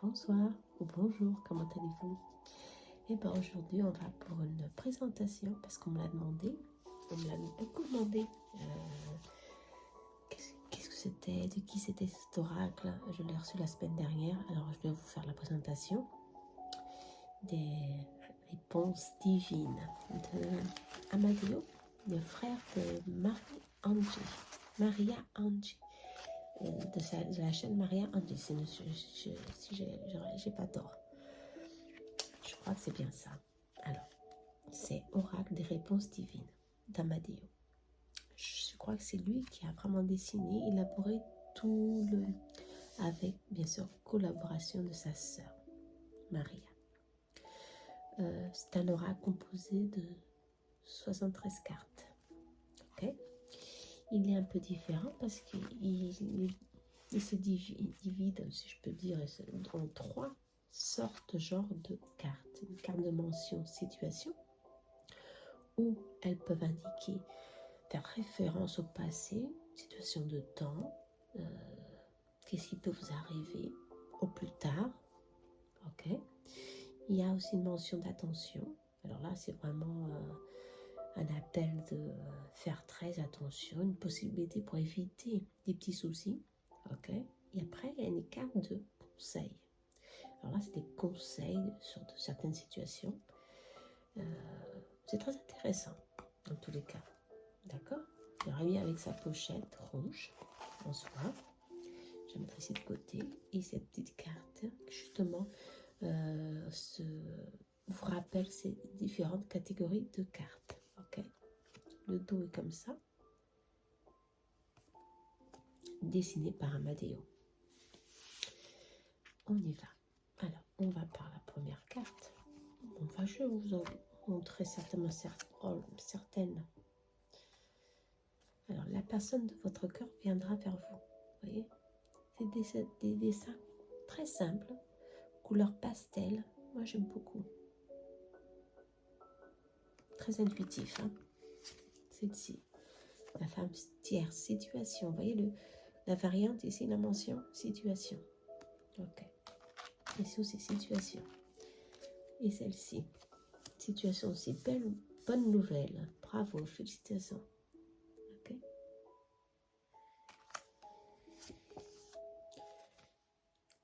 Bonsoir ou bonjour, comment allez-vous? Et bien aujourd'hui on va pour une présentation parce qu'on me l'a demandé, on me l'a beaucoup demandé. Qu'est-ce que c'était, de qui c'était cet oracle? Je l'ai reçu la semaine dernière, alors je vais vous faire la présentation des réponses divines de Amadeo, le frère de Maria Angie. De la chaîne Maria Angie, si j'ai pas tort. Je crois que c'est bien ça. Alors, c'est Oracle des réponses divines d'Amadeo. Je crois que c'est lui qui a vraiment dessiné, élaboré tout le... avec, bien sûr, collaboration de sa sœur, Maria. C'est un oracle composé de 73 cartes. Ok, il est un peu différent parce qu'il se divide, si je peux dire, en trois sortes genre de cartes. Une carte de mention situation, où elles peuvent indiquer, faire référence au passé, situation de temps, qu'est-ce qui peut vous arriver au plus tard. Ok. Il y a aussi une mention d'attention. Alors là, c'est vraiment un appel de faire très attention, une possibilité pour éviter des petits soucis. Ok. Et après, il y a une carte de conseil. Alors là, c'est des conseils sur certaines situations. C'est très intéressant, dans tous les cas. D'accord? Il aurait mis avec sa pochette rouge, en soie. Je vais mettre ici de côté. Et cette petite carte, justement, vous rappelle ces différentes catégories de cartes. Ok? Le dos est comme ça. Dessiné par Amadeo. On y va. Alors, on va par la première carte. Enfin, je vais vous en montrer certainement certaines. Alors, la personne de votre cœur viendra vers vous. Vous voyez? C'est des dessins très simples, couleur pastel. Moi, j'aime beaucoup. Très intuitif. Hein, celle-ci. La femme tierce, situation. Vous voyez la variante ici, la mention situation. Ok. Ici aussi, situation. Et celle-ci. Situation aussi. Bonne nouvelle. Bravo, félicitations. Ok.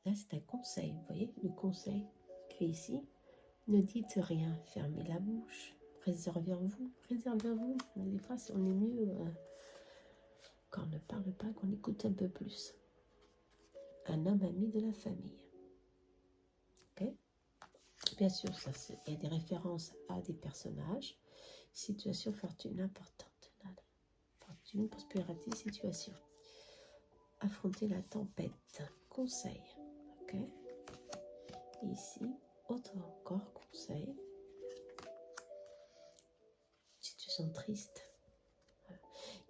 Là, c'est un conseil. Vous voyez, le conseil qui est ici. Ne dites rien. Fermez la bouche. Réservez-vous. Réservez-vous. Des fois, on est mieux quand on ne parle pas, qu'on écoute un peu plus. Un homme ami de la famille. Ok. Bien sûr, il y a des références à des personnages. Situation, fortune importante. Fortune, prospérité, situation. Affronter la tempête. Conseil. Ok. Ici, autre encore conseil. Situation triste. Voilà.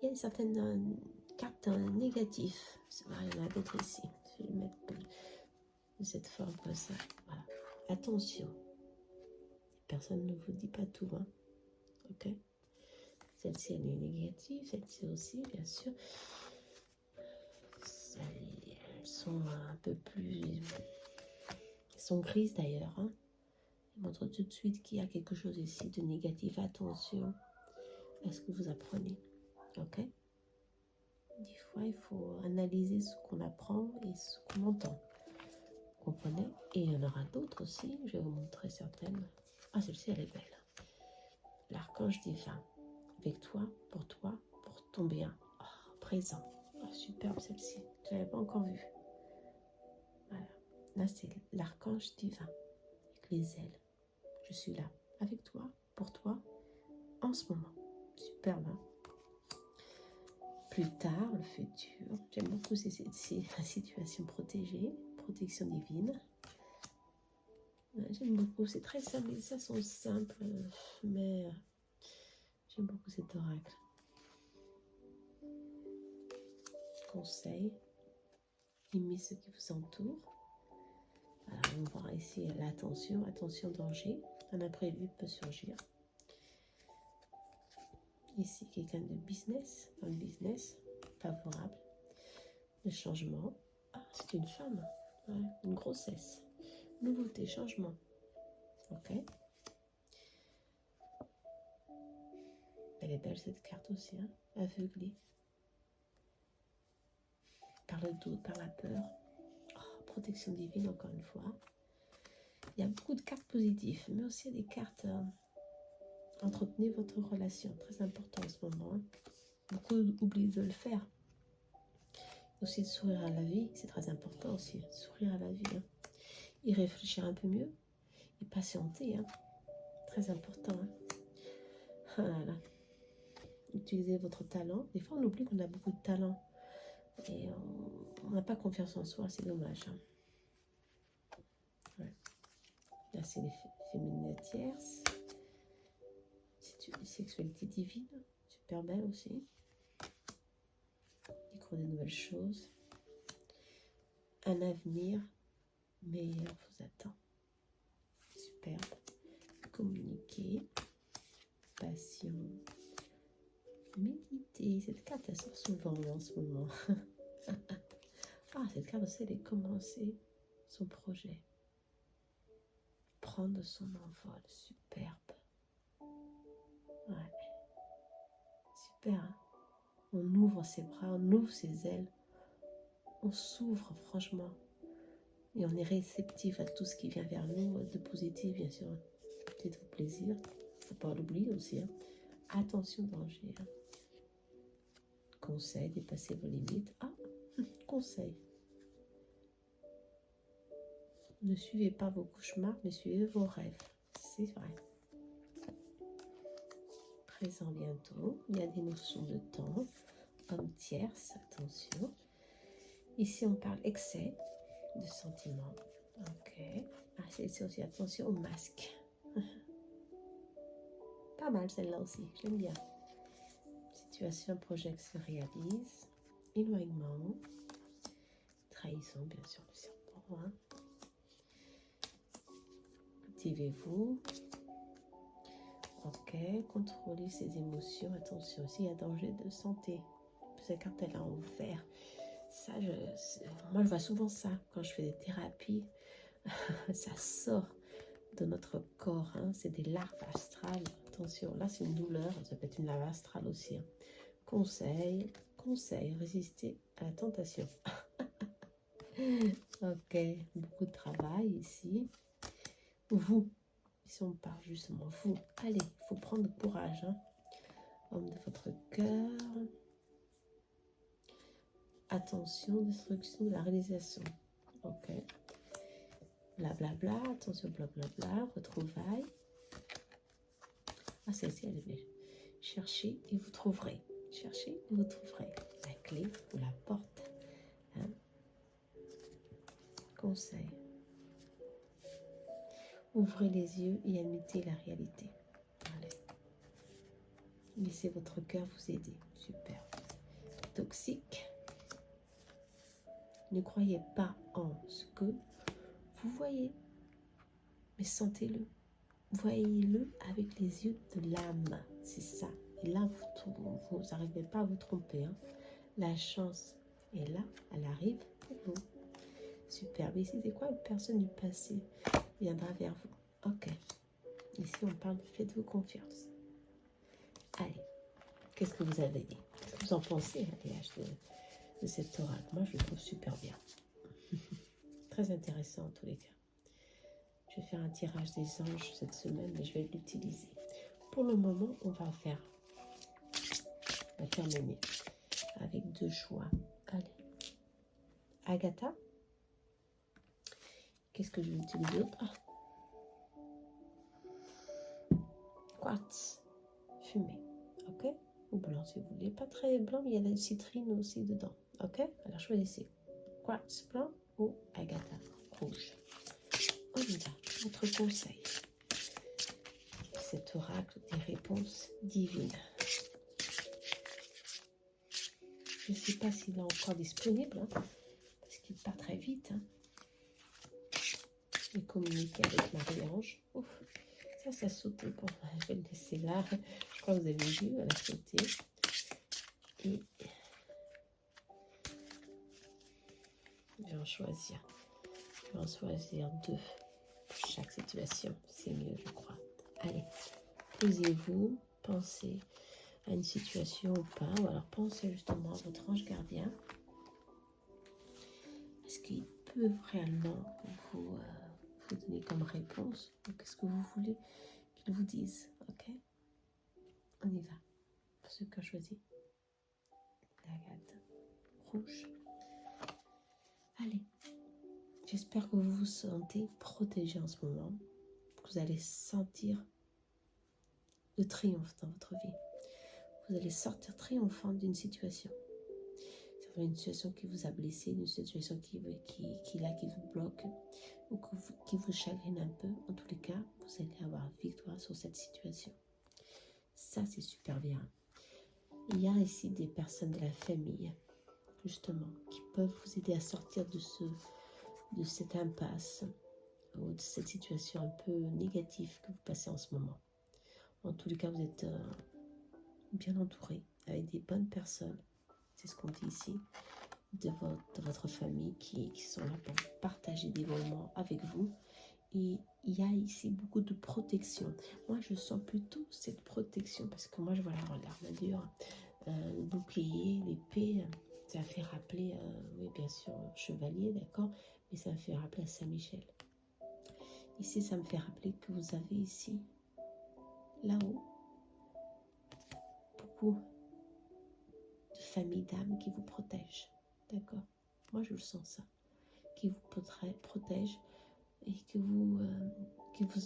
Il y a certaines cartes négatives. Il y en a d'autres ici. Je vais le mettre de cette forme comme ça. Voilà. Attention. Personne ne vous dit pas tout. Hein. Ok. Celle-ci, elle est négative. Celle-ci aussi, bien sûr. Elles sont un peu plus... Elles sont grises d'ailleurs. Hein. Elles montrent tout de suite qu'il y a quelque chose ici de négatif. Attention à ce que vous apprenez. Ok. Des fois, il faut analyser ce qu'on apprend et ce qu'on entend. Vous comprenez? Et il y en aura d'autres aussi. Je vais vous montrer certaines. Ah, celle-ci, elle est belle. L'archange divin. Avec toi, pour ton bien. Oh, présent. Oh, superbe celle-ci. Je ne l'avais pas encore vue. Voilà. Là, c'est l'archange divin. Avec les ailes. Je suis là. Avec toi, pour toi, en ce moment. Superbe, hein? Plus tard, le futur. J'aime beaucoup ces situations protégées. Protection divine. J'aime beaucoup. C'est très simple. Les dessins sont simples. Mais j'aime beaucoup cet oracle. Conseil. Aimez ceux qui vous entourent. Alors, on va voir ici l'attention. Attention, danger. Un imprévu peut surgir. Ici, quelqu'un de business. Dans le business. Favorable. Le changement. Ah, c'est une femme. Ouais, une grossesse. nouveauté, changement. Ok. Elle est belle cette carte aussi, hein. Aveuglée. Par le doute, par la peur. Oh, protection divine, encore une fois. Il y a beaucoup de cartes positives, mais aussi des cartes... entretenez votre relation, très important en ce moment. Hein. Beaucoup oublient de le faire. Aussi de sourire à la vie, c'est très important aussi. Sourire à la vie. Hein. Y réfléchir un peu mieux. Et patienter. Hein. Très important. Hein. Ah là là. Utilisez votre talent. Des fois, on oublie qu'on a beaucoup de talent. Et on n'a pas confiance en soi, c'est dommage. Hein. Ouais. Là, c'est les féminines tierces. C'est une sexualité divine. Super belle aussi. Découvrir de nouvelles choses. Un avenir meilleur vous attend. Superbe. Communiquer. Passion. Méditer. Cette carte, elle sort souvent en ce moment. Ah, cette carte aussi, elle est commencer son projet. Prendre son envol. Superbe. Ouais. Super. Hein? On ouvre ses bras, on ouvre ses ailes. On s'ouvre, franchement. Et on est réceptif à tout ce qui vient vers nous, de positif, bien sûr. Faites-vous plaisir. Il ne faut pas l'oublier aussi. Hein. Attention, danger. Hein. Conseil, dépassez vos limites. Ah, conseil. Ne suivez pas vos cauchemars, mais suivez vos rêves. C'est vrai. Présent bientôt. Il y a des notions de temps. Homme tierce, attention. Ici, on parle excès de sentiments. Ok. Ah, c'est aussi attention au masque. Pas mal celle-là aussi, j'aime bien. Situation, projet qui se réalise. Éloignement. Trahison, bien sûr, le serpent. Hein. Cultivez-vous. Ok, contrôlez ses émotions. Attention aussi, il y a danger de santé. Cette carte, elle est en vert. Ça, moi, je vois souvent ça quand je fais des thérapies. Ça sort de notre corps. Hein. C'est des larves astrales. Attention, là, c'est une douleur. Ça peut être une larve astrale aussi. Hein. Conseil, résister à la tentation. Ok, beaucoup de travail ici. Vous, si on parle justement, vous, allez, il faut prendre courage. Hein. Homme de votre cœur. Attention, destruction de la réalisation. Ok. Blablabla, attention, blablabla, retrouvailles. Ah, celle-ci, elle est belle. Cherchez et vous trouverez. Cherchez et vous trouverez. La clé ou la porte. Hein. Conseil. Ouvrez les yeux et imitez la réalité. Allez. Laissez votre cœur vous aider. Super. Toxique. Ne croyez pas en ce que vous voyez, mais sentez-le. Voyez-le avec les yeux de l'âme. C'est ça. Et là, vous n'arrivez pas à vous tromper. Hein. La chance est là. Elle arrive pour vous. Super. Mais ici, c'est quoi? Une personne du passé viendra vers vous. Ok. Ici, on parle de faites-vous confiance. Allez. Qu'est-ce que vous avez dit? Qu'est-ce que vous en pensez, de cet oracle? Moi, je le trouve super bien. Très intéressant en tous les cas. Je vais faire un tirage des anges cette semaine, mais je vais l'utiliser. Pour le moment, on va terminer avec 2 choix. Allez. Agatha. Qu'est-ce que je vais utiliser d'autre? Quartz. Fumé. Ok? Ou blanc si vous voulez. Pas très blanc, mais il y a la citrine aussi dedans. Ok? Alors choisissez. Quartz blanc ou Agatha rouge. On y va. Votre conseil. Cet oracle des réponses divines. Je ne sais pas s'il est encore disponible, hein, parce qu'il part très vite. Hein. Je vais communiquer avec Marie-Ange. Ça sautait. Bon, je vais le laisser là. Je crois que vous avez vu, elle a sauté. Et je vais en choisir. 2. chaque situation. C'est mieux, je crois. Allez, posez-vous, pensez à une situation ou pas, ou alors pensez justement à votre ange gardien. Est-ce qu'il peut réellement vous donner comme réponse? Qu'est-ce que vous voulez qu'il vous dise? Ok, on y va. Pour ceux qui ont choisi l'agate rouge. Allez, j'espère que vous vous sentez protégé en ce moment, que vous allez sentir le triomphe dans votre vie. Vous allez sortir triomphant d'une situation. C'est une situation qui vous a blessé, une situation qui vous bloque ou qui vous chagrine un peu. En tous les cas, vous allez avoir victoire sur cette situation. Ça, c'est super bien. Il y a ici des personnes de la famille, justement, qui peuvent vous aider à sortir de cette impasse ou de cette situation un peu négative que vous passez en ce moment. En tous les cas, vous êtes bien entouré avec des bonnes personnes. C'est ce qu'on dit ici. De votre famille qui sont là pour partager des moments avec vous. Et il y a ici beaucoup de protection. Moi, je sens plutôt cette protection parce que moi, je vois l'armadure, le bouclier, l'épée. Ça fait rappeler, oui, bien sûr, chevalier, d'accord, mais ça me fait rappeler à Saint-Michel. Ici, ça me fait rappeler que vous avez ici, là-haut, beaucoup de familles d'âmes qui vous protègent. D'accord, moi je le sens ça, qui vous protège et qui vous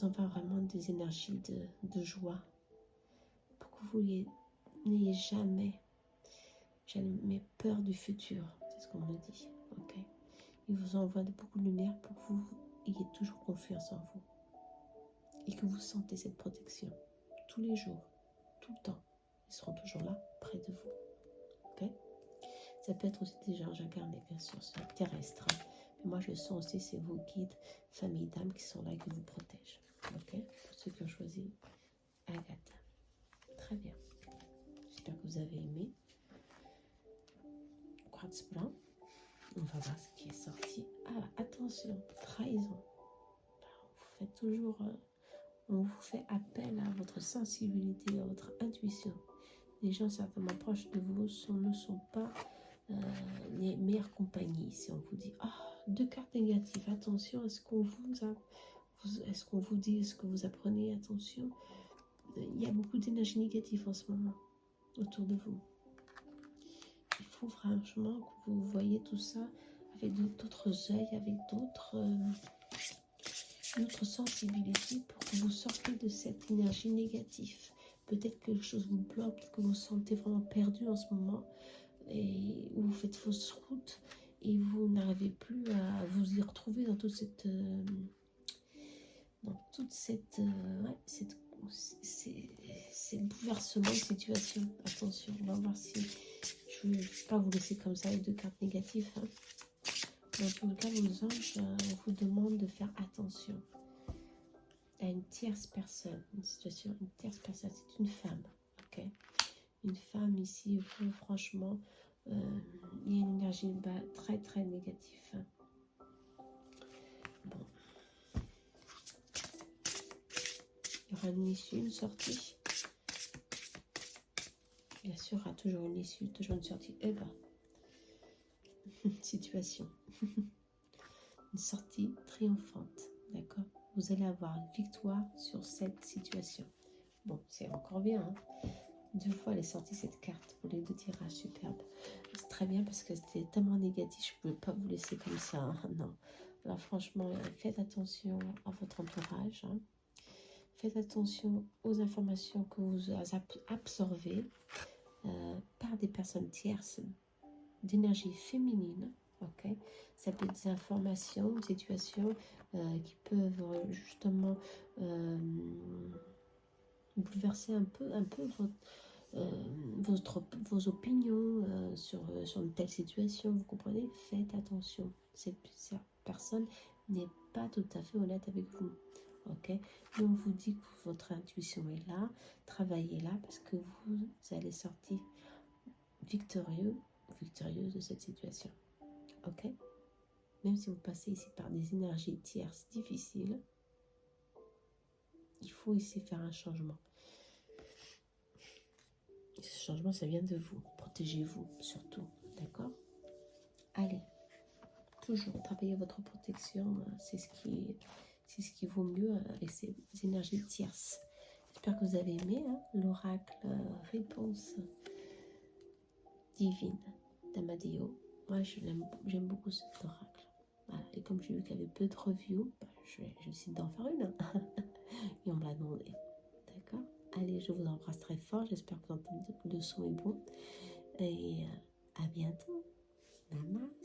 envoie vraiment des énergies de joie pour que vous n'ayez jamais peur du futur, c'est ce qu'on me dit, ok. Il vous envoie beaucoup de lumière pour que vous ayez toujours confiance en vous et que vous sentez cette protection tous les jours, tout le temps. Ils seront toujours là, près de vous, ok. Ça peut être aussi des anges incarnés, bien sûr, c'est terrestre. Hein. Mais moi, je sens aussi, c'est vos guides, familles d'âmes qui sont là et qui vous protègent. Ok? Pour ceux qui ont choisi Agathe. Très bien. J'espère que vous avez aimé. Quartz blanc. On va voir ce qui est sorti. Ah, attention, trahison. On vous fait appel à votre sensibilité, à votre intuition. Les gens certainement proches de vous ne sont pas les meilleures compagnies. Si on vous dit, deux cartes négatives, attention, est-ce qu'on vous dit, est-ce que vous apprenez, attention, il y a beaucoup d'énergie négative en ce moment autour de vous. Il faut franchement que vous voyez tout ça avec d'autres œils, avec d'autres sensibilités pour que vous sortiez de cette énergie négative. Peut-être que quelque chose vous bloque, peut-être que vous vous sentez vraiment perdu en ce moment et vous faites fausse route et vous n'arrivez plus à vous y retrouver dans ces bouleversements de situation. Attention, on va voir si je ne vais pas vous laisser comme ça avec deux cartes négatives. Hein. Dans tout le cas, vos anges vous demandent de faire attention à une tierce personne, une tierce personne, c'est une femme, ok. Une femme ici, vous, franchement, il y a une énergie très très négative. Bon. Il y aura une issue, une sortie. Bien sûr, il y aura toujours une issue, toujours une sortie. Eh ben, situation. Une sortie triomphante, d'accord. Vous allez avoir une victoire sur cette situation. Bon, c'est encore bien, hein. 2 fois, elle est sortie cette carte pour les 2 tirages, superbe. C'est très bien parce que c'était tellement négatif, je ne pouvais pas vous laisser comme ça, hein. Non. Alors franchement, faites attention à votre entourage, hein. Faites attention aux informations que vous absorbez par des personnes tierces d'énergie féminine, ok. Ça peut être des informations, des situations qui peuvent justement bouleverser un peu vos opinions sur une telle situation, vous comprenez. Faites attention, cette personne n'est pas tout à fait honnête avec vous, ok. Et on vous dit que votre intuition est là, travaillez-la parce que vous allez sortir victorieuse de cette situation, ok. Même si vous passez ici par des énergies tierces difficiles, il faut essayer de faire un changement. Et ce changement, ça vient de vous. Protégez-vous, surtout. D'accord? Allez, toujours travaillez votre protection. C'est ce qui vaut mieux avec ces énergies tierces. J'espère que vous avez aimé l'oracle réponse divine d'Amadeo. Moi, j'aime beaucoup cet oracle. Voilà. Et comme j'ai vu qu'il y avait peu de reviews, je décide d'en faire une. Et on me l'a demandé. D'accord? Allez, je vous embrasse très fort. J'espère que le son est bon. Et à bientôt. Namaste.